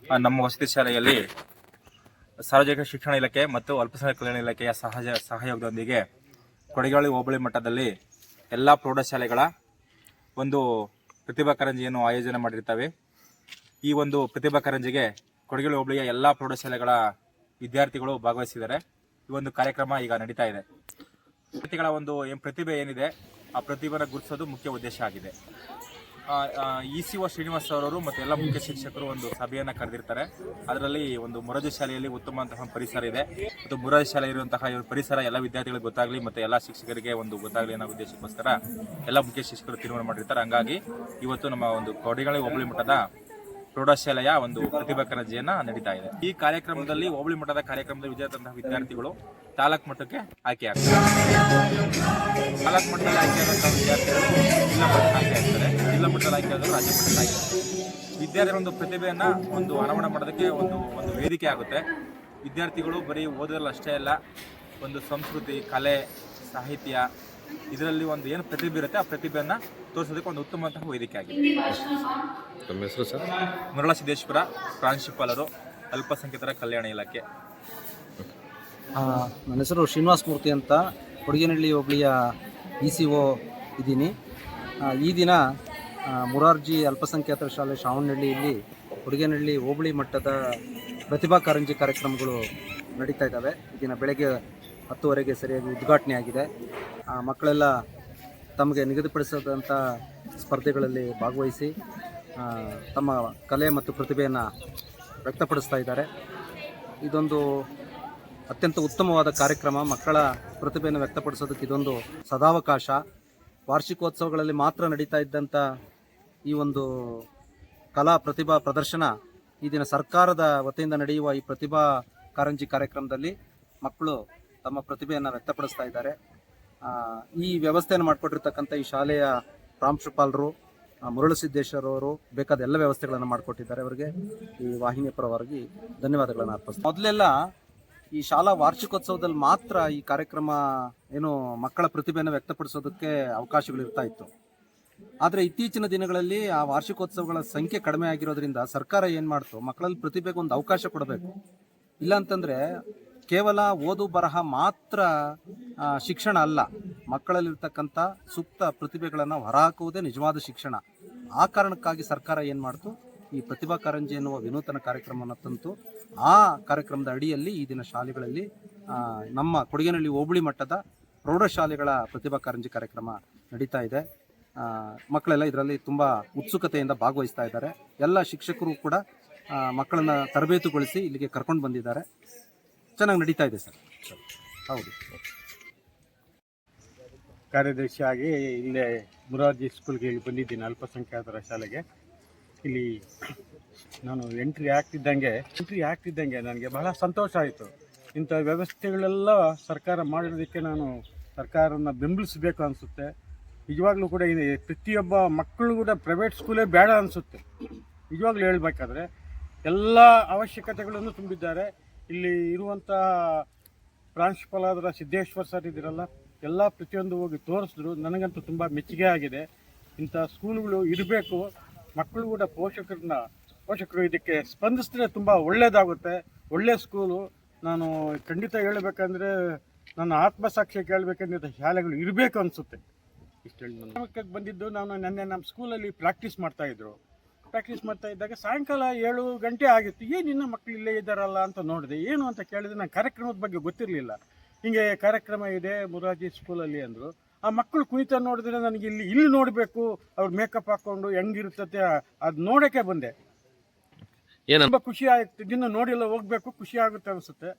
ನಮ್ಮ ವಸತಿ ಶಾಲೆಯಲ್ಲಿ ಸಾರ್ವಜನಿಕ ಶಿಕ್ಷಣ ಇಲಾಖೆ ಮತ್ತು ಅಲ್ಪಸಂಖ್ಯಾತ ಕಲ್ಯಾಣ ಇಲಾಖೆಯ ಸಹಯೋಗದೊಂದಿಗೆ ಕೊಡಗೇನಹಳ್ಳಿ ಹೋಬಳಿ ಮಟ್ಟದಲ್ಲಿ ಎಲ್ಲ ಪ್ರೌಢಶಾಲೆಗಳ ಒಂದು ಪ್ರತಿಭಾ ಕಾರಂಜಿಯನ್ನು ಆಯೋಜನೆ ಮಾಡಿರ್ತವೆ. ಈ ಒಂದು ಪ್ರತಿಭಾ ಕಾರಂಜಿಗೆ ಕೊಡಗೇನಹಳ್ಳಿ ಹೋಬಳಿಯ ಎಲ್ಲ ಪ್ರೌಢಶಾಲೆಗಳ ವಿದ್ಯಾರ್ಥಿಗಳು ಭಾಗವಹಿಸಿದ್ದಾರೆ. ಈ ಒಂದು ಕಾರ್ಯಕ್ರಮ ಈಗ ನಡೀತಾ ಇದೆ. ವಿದ್ಯಾರ್ಥಿಗಳ ಒಂದು ಪ್ರತಿಭೆ ಏನಿದೆ ಆ ಪ್ರತಿಭೆನ ಗುರುತಿಸೋದು ಮುಖ್ಯ ಉದ್ದೇಶ ಆಗಿದೆ. ECO ಶ್ರೀನಿವಾಸ್ ಅವರು ಮತ್ತು ಎಲ್ಲ ಮುಖ್ಯ ಶಿಕ್ಷಕರು ಒಂದು ಸಭೆಯನ್ನು ಕರೆದಿರ್ತಾರೆ. ಅದರಲ್ಲಿ ಒಂದು ಮೊರಾರ್ಜಿ ಶಾಲೆಯಲ್ಲಿ ಉತ್ತಮವಂತಹ ಪರಿಸರ ಇದೆ ಮತ್ತು ಮೊರಾರ್ಜಿ ಶಾಲೆ ಇರುವಂತಹ ಪರಿಸರ ಎಲ್ಲ ವಿದ್ಯಾರ್ಥಿಗಳಿಗೆ ಗೊತ್ತಾಗಲಿ ಮತ್ತು ಎಲ್ಲ ಶಿಕ್ಷಕರಿಗೆ ಒಂದು ಗೊತ್ತಾಗಲಿ ಅನ್ನೋ ಉದ್ದೇಶಕ್ಕೋಸ್ಕರ ಎಲ್ಲ ಮುಖ್ಯ ಶಿಕ್ಷಕರು ತೀರ್ಮಾನ ಮಾಡಿರ್ತಾರೆ. ಹಂಗಾಗಿ ಇವತ್ತು ನಮ್ಮ ಒಂದು ಕೊಡಗೇನಹಳ್ಳಿ ಹೋಬಳಿ ಮಟ್ಟದ ಪ್ರೌಢಶಾಲೆಯ ಒಂದು ಪ್ರತಿಭಾ ಕಾರಂಜಿಯನ್ನ ನಡೀತಾ ಇದೆ. ಈ ಕಾರ್ಯಕ್ರಮದಲ್ಲಿ ಹೋಬಳಿ ಮಟ್ಟದ ಕಾರ್ಯಕ್ರಮದಲ್ಲಿ ವಿಜೇತಂತಹ ವಿದ್ಯಾರ್ಥಿಗಳು ತಾಲೂಕು ಮಟ್ಟಕ್ಕೆ ಆಯ್ಕೆಯಾಗ್ತಾರೆ. ತಾಲೂಕು ಮಟ್ಟದಲ್ಲಿ ಆಯ್ಕೆಯಾದಂತಹ ವಿದ್ಯಾರ್ಥಿಗಳು ಜಿಲ್ಲಾ ಮಟ್ಟಕ್ಕೆ ಆಯ್ಕೆ ಆಗ್ತಾರೆ. ಜಿಲ್ಲಾ ಮಟ್ಟದಲ್ಲಿ ಆಯ್ಕೆಯಾದರೂ ರಾಜ್ಯ ಮಟ್ಟಕ್ಕೆ ಆಯ್ಕೆ. ವಿದ್ಯಾರ್ಥಿಗಳ ಒಂದು ಪ್ರತಿಭೆಯನ್ನ ಒಂದು ಅನಾವರಣ ಮಾಡೋದಕ್ಕೆ ಒಂದು ವೇದಿಕೆ ಆಗುತ್ತೆ. ವಿದ್ಯಾರ್ಥಿಗಳು ಬರೀ ಓದೋದ್ರಲ್ಲಿ ಅಷ್ಟೇ ಅಲ್ಲ, ಒಂದು ಸಂಸ್ಕೃತಿ, ಕಲೆ, ಸಾಹಿತ್ಯ ಇದರಲ್ಲಿ ಒಂದು ಏನು ಪ್ರತಿಭೆ ಇರುತ್ತೆ ಆ ಪ್ರತಿಭೆಯನ್ನ ತೋರಿಸೋದಕ್ಕೆ ಒಂದು ಉತ್ತಮವಾದಂತಹ ವೇದಿಕೆ ಆಗಿದೆ. ನಮ್ಮ ಹೆಸರು ಸರ್? ಮರಳಸಿದ್ದೇಶ್ವರ, ಪ್ರಾಂಶುಪಾಲರು, ಅಲ್ಪಸಂಖ್ಯಾತರ ಕಲ್ಯಾಣ ಇಲಾಖೆ. ನನ್ನ ಹೆಸರು ಶ್ರೀನಿವಾಸ ಮೂರ್ತಿ ಅಂತ, ಕೊಡಗೇನಹಳ್ಳಿ ಹೋಬಳಿಯ ECO ಇದ್ದೀನಿ. ಈ ದಿನ ಮೊರಾರ್ಜಿ ಅಲ್ಪಸಂಖ್ಯಾತರ ಶಾಲೆ ಶಾವನಹಳ್ಳಿಯಲ್ಲಿ ಕೊಡಗೇನಹಳ್ಳಿ ಹೋಬಳಿ ಮಟ್ಟದ ಪ್ರತಿಭಾ ಕಾರಂಜಿ ಕಾರ್ಯಕ್ರಮಗಳು ನಡೀತಾ ಇದ್ದಾವೆ. ಈ ದಿನ ಬೆಳಗ್ಗೆ 10:00 ಸರಿಯಾಗಿ ಉದ್ಘಾಟನೆ ಆಗಿದೆ. ಮಕ್ಕಳೆಲ್ಲ ತಮಗೆ ನಿಗದಿಪಡಿಸಿದಂಥ ಸ್ಪರ್ಧೆಗಳಲ್ಲಿ ಭಾಗವಹಿಸಿ ತಮ್ಮ ಕಲೆ ಮತ್ತು ಪ್ರತಿಭೆಯನ್ನು ವ್ಯಕ್ತಪಡಿಸ್ತಾ ಇದ್ದಾರೆ. ಇದೊಂದು ಅತ್ಯಂತ ಉತ್ತಮವಾದ ಕಾರ್ಯಕ್ರಮ. ಮಕ್ಕಳ ಪ್ರತಿಭೆಯನ್ನು ವ್ಯಕ್ತಪಡಿಸೋದಕ್ಕೆ ಇದೊಂದು ಸದಾವಕಾಶ. ವಾರ್ಷಿಕೋತ್ಸವಗಳಲ್ಲಿ ಮಾತ್ರ ನಡೀತಾ ಇದ್ದಂಥ ಈ ಒಂದು ಕಲಾ ಪ್ರತಿಭಾ ಪ್ರದರ್ಶನ ಈ ದಿನ ಸರ್ಕಾರದ ವತಿಯಿಂದ ನಡೆಯುವ ಈ ಪ್ರತಿಭಾ ಕಾರಂಜಿ ಕಾರ್ಯಕ್ರಮದಲ್ಲಿ ಮಕ್ಕಳು ತಮ್ಮ ಪ್ರತಿಭೆಯನ್ನು ವ್ಯಕ್ತಪಡಿಸ್ತಾ ಇದ್ದಾರೆ. ಈ ವ್ಯವಸ್ಥೆಯನ್ನು ಮಾಡಿಕೊಟ್ಟಿರ್ತಕ್ಕಂಥ ಈ ಶಾಲೆಯ ಪ್ರಾಂಶುಪಾಲರು ಮರಳಸಿದ್ದೇಶ್ವರ ಅವರು ಬೇಕಾದ ಎಲ್ಲ ವ್ಯವಸ್ಥೆಗಳನ್ನು ಮಾಡಿಕೊಟ್ಟಿದ್ದಾರೆ. ಅವರಿಗೆ ಈ ವಾಹಿನಿಯ ಪರವಾಗಿ ಧನ್ಯವಾದಗಳನ್ನು ಅರ್ಪಿಸ್ತಾರೆ. ಮೊದಲೆಲ್ಲ ಈ ಶಾಲಾ ವಾರ್ಷಿಕೋತ್ಸವದಲ್ಲಿ ಮಾತ್ರ ಈ ಕಾರ್ಯಕ್ರಮ ಏನು ಮಕ್ಕಳ ಪ್ರತಿಭೆಯನ್ನು ವ್ಯಕ್ತಪಡಿಸೋದಕ್ಕೆ ಅವಕಾಶಗಳಿರ್ತಾ ಇತ್ತು. ಆದರೆ ಇತ್ತೀಚಿನ ದಿನಗಳಲ್ಲಿ ಆ ವಾರ್ಷಿಕೋತ್ಸವಗಳ ಸಂಖ್ಯೆ ಕಡಿಮೆ ಆಗಿರೋದ್ರಿಂದ ಸರ್ಕಾರ ಏನು ಮಾಡ್ತು, ಮಕ್ಕಳಲ್ಲಿ ಪ್ರತಿಭೆಗೆ ಒಂದು ಅವಕಾಶ ಕೊಡಬೇಕು. ಇಲ್ಲಾಂತಂದರೆ ಕೇವಲ ಓದು ಬರಹ ಮಾತ್ರ ಶಿಕ್ಷಣ ಅಲ್ಲ, ಮಕ್ಕಳಲ್ಲಿರ್ತಕ್ಕಂಥ ಸೂಕ್ತ ಪ್ರತಿಭೆಗಳನ್ನು ಹೊರಹಾಕುವುದೇ ನಿಜವಾದ ಶಿಕ್ಷಣ. ಆ ಕಾರಣಕ್ಕಾಗಿ ಸರ್ಕಾರ ಏನು ಮಾಡ್ತು, ಈ ಪ್ರತಿಭಾ ಕಾರಂಜಿ ಎನ್ನುವ ವಿನೂತನ ಕಾರ್ಯಕ್ರಮವನ್ನು ತಂತು. ಆ ಕಾರ್ಯಕ್ರಮದ ಅಡಿಯಲ್ಲಿ ಈ ದಿನ ಶಾಲೆಗಳಲ್ಲಿ ನಮ್ಮ ಕೊಡಗೇನಹಳ್ಳಿ ಹೋಬಳಿ ಮಟ್ಟದ ಪ್ರೌಢಶಾಲೆಗಳ ಪ್ರತಿಭಾ ಕಾರಂಜಿ ಕಾರ್ಯಕ್ರಮ ನಡೀತಾ ಇದೆ. ಮಕ್ಕಳೆಲ್ಲ ಇದರಲ್ಲಿ ತುಂಬ ಉತ್ಸುಕತೆಯಿಂದ ಭಾಗವಹಿಸ್ತಾ ಇದ್ದಾರೆ. ಎಲ್ಲ ಶಿಕ್ಷಕರು ಕೂಡ ಮಕ್ಕಳನ್ನು ತರಬೇತುಗೊಳಿಸಿ ಇಲ್ಲಿಗೆ ಕರ್ಕೊಂಡು ಬಂದಿದ್ದಾರೆ. ಚೆನ್ನಾಗಿ ನಡೀತಾ ಇದೆ ಸರ್. ಹೌದು, ಕಾರ್ಯದರ್ಶಿಯಾಗಿ ಇಲ್ಲೇ ಮೊರಾರ್ಜಿ ಸ್ಕೂಲ್ಗೆ ಇಲ್ಲಿ ಬಂದಿದ್ದೀನಿ, ಅಲ್ಪಸಂಖ್ಯಾತರ ಶಾಲೆಗೆ. ಇಲ್ಲಿ ನಾನು ಎಂಟ್ರಿ ಆಗ್ತಿದ್ದಂಗೆ ನನಗೆ ಬಹಳ ಸಂತೋಷ ಆಯಿತು. ಇಂಥ ವ್ಯವಸ್ಥೆಗಳೆಲ್ಲ ಸರ್ಕಾರ ಮಾಡಿರೋದಕ್ಕೆ ನಾನು ಸರ್ಕಾರನ ಬೆಂಬಲಿಸಬೇಕು ಅನಿಸುತ್ತೆ. ನಿಜವಾಗ್ಲೂ ಕೂಡ ಪ್ರತಿಯೊಬ್ಬ ಮಕ್ಕಳು ಕೂಡ ಪ್ರೈವೇಟ್ ಸ್ಕೂಲೇ ಬೇಡ ಅನಿಸುತ್ತೆ. ನಿಜವಾಗ್ಲೂ ಹೇಳಬೇಕಾದ್ರೆ ಎಲ್ಲ ಅವಶ್ಯಕತೆಗಳನ್ನು ತುಂಬಿದ್ದಾರೆ. ಇಲ್ಲಿ ಇರುವಂಥ ಪ್ರಾಂಶುಪಾಲರಾದ ಸಿದ್ದೇಶ್ವರ್ ಸರ್ ಇದ್ದೀರಲ್ಲ, ಎಲ್ಲ ಪ್ರತಿಯೊಂದು ಹೋಗಿ ತೋರಿಸಿದ್ರು. ನನಗಂತೂ ತುಂಬ ಮೆಚ್ಚುಗೆ ಆಗಿದೆ. ಇಂಥ ಸ್ಕೂಲ್ಗಳು ಇರಬೇಕು. ಮಕ್ಕಳು ಕೂಡ ಪೋಷಕರು ಇದಕ್ಕೆ ಸ್ಪಂದಿಸಿದ್ರೆ ತುಂಬ ಒಳ್ಳೆಯದಾಗುತ್ತೆ. ಒಳ್ಳೆಯ ಸ್ಕೂಲು. ನಾನು ಖಂಡಿತ ಹೇಳಬೇಕಂದ್ರೆ ನನ್ನ ಆತ್ಮಸಾಕ್ಷಿಗೆ ಹೇಳಬೇಕಂದ್ರೆ ಶಾಲೆಗಳು ಇರಬೇಕು ಅನಿಸುತ್ತೆ. ಇಷ್ಟು ಹೇಳಿ ನಾನು ಬಂದಿದ್ದು. ನಾನು ನೆನ್ನೆ ನಮ್ಮ ಸ್ಕೂಲಲ್ಲಿ ಪ್ರಾಕ್ಟೀಸ್ ಮಾಡ್ತಾ ಇದ್ದಾಗ ಸಾಯಂಕಾಲ 7 ಗಂಟೆ ಆಗಿತ್ತು. ಏನಿನ್ನ ಮಕ್ಕಳು ಇಲ್ಲೇ ಇದ್ದಾರಲ್ಲ ಅಂತ ನೋಡಿದೆ. ಏನು ಅಂತ ಕೇಳಿದ್ರೆ ನಂಗೆ ಕಾರ್ಯಕ್ರಮದ ಬಗ್ಗೆ ಗೊತ್ತಿರಲಿಲ್ಲ. ಹಿಂಗೆ ಕಾರ್ಯಕ್ರಮ ಇದೆ ಮೊರಾರ್ಜಿ ಸ್ಕೂಲಲ್ಲಿ ಅಂದರು. ಆ ಮಕ್ಕಳು ಕುಣಿತ ನೋಡಿದ್ರೆ ನನಗೆ ಇಲ್ಲಿ ನೋಡಬೇಕು, ಅವ್ರು ಮೇಕಪ್ ಹಾಕ್ಕೊಂಡು ಹೆಂಗಿರ್ತತೆ ಅದು ನೋಡೋಕ್ಕೆ ಬಂದೆ. ತುಂಬ ಖುಷಿ ಆಯ್ತು. ದಿನ ನೋಡಿಲ್ಲ, ಹೋಗಬೇಕು, ಖುಷಿ ಆಗುತ್ತೆ ಅನಿಸುತ್ತೆ.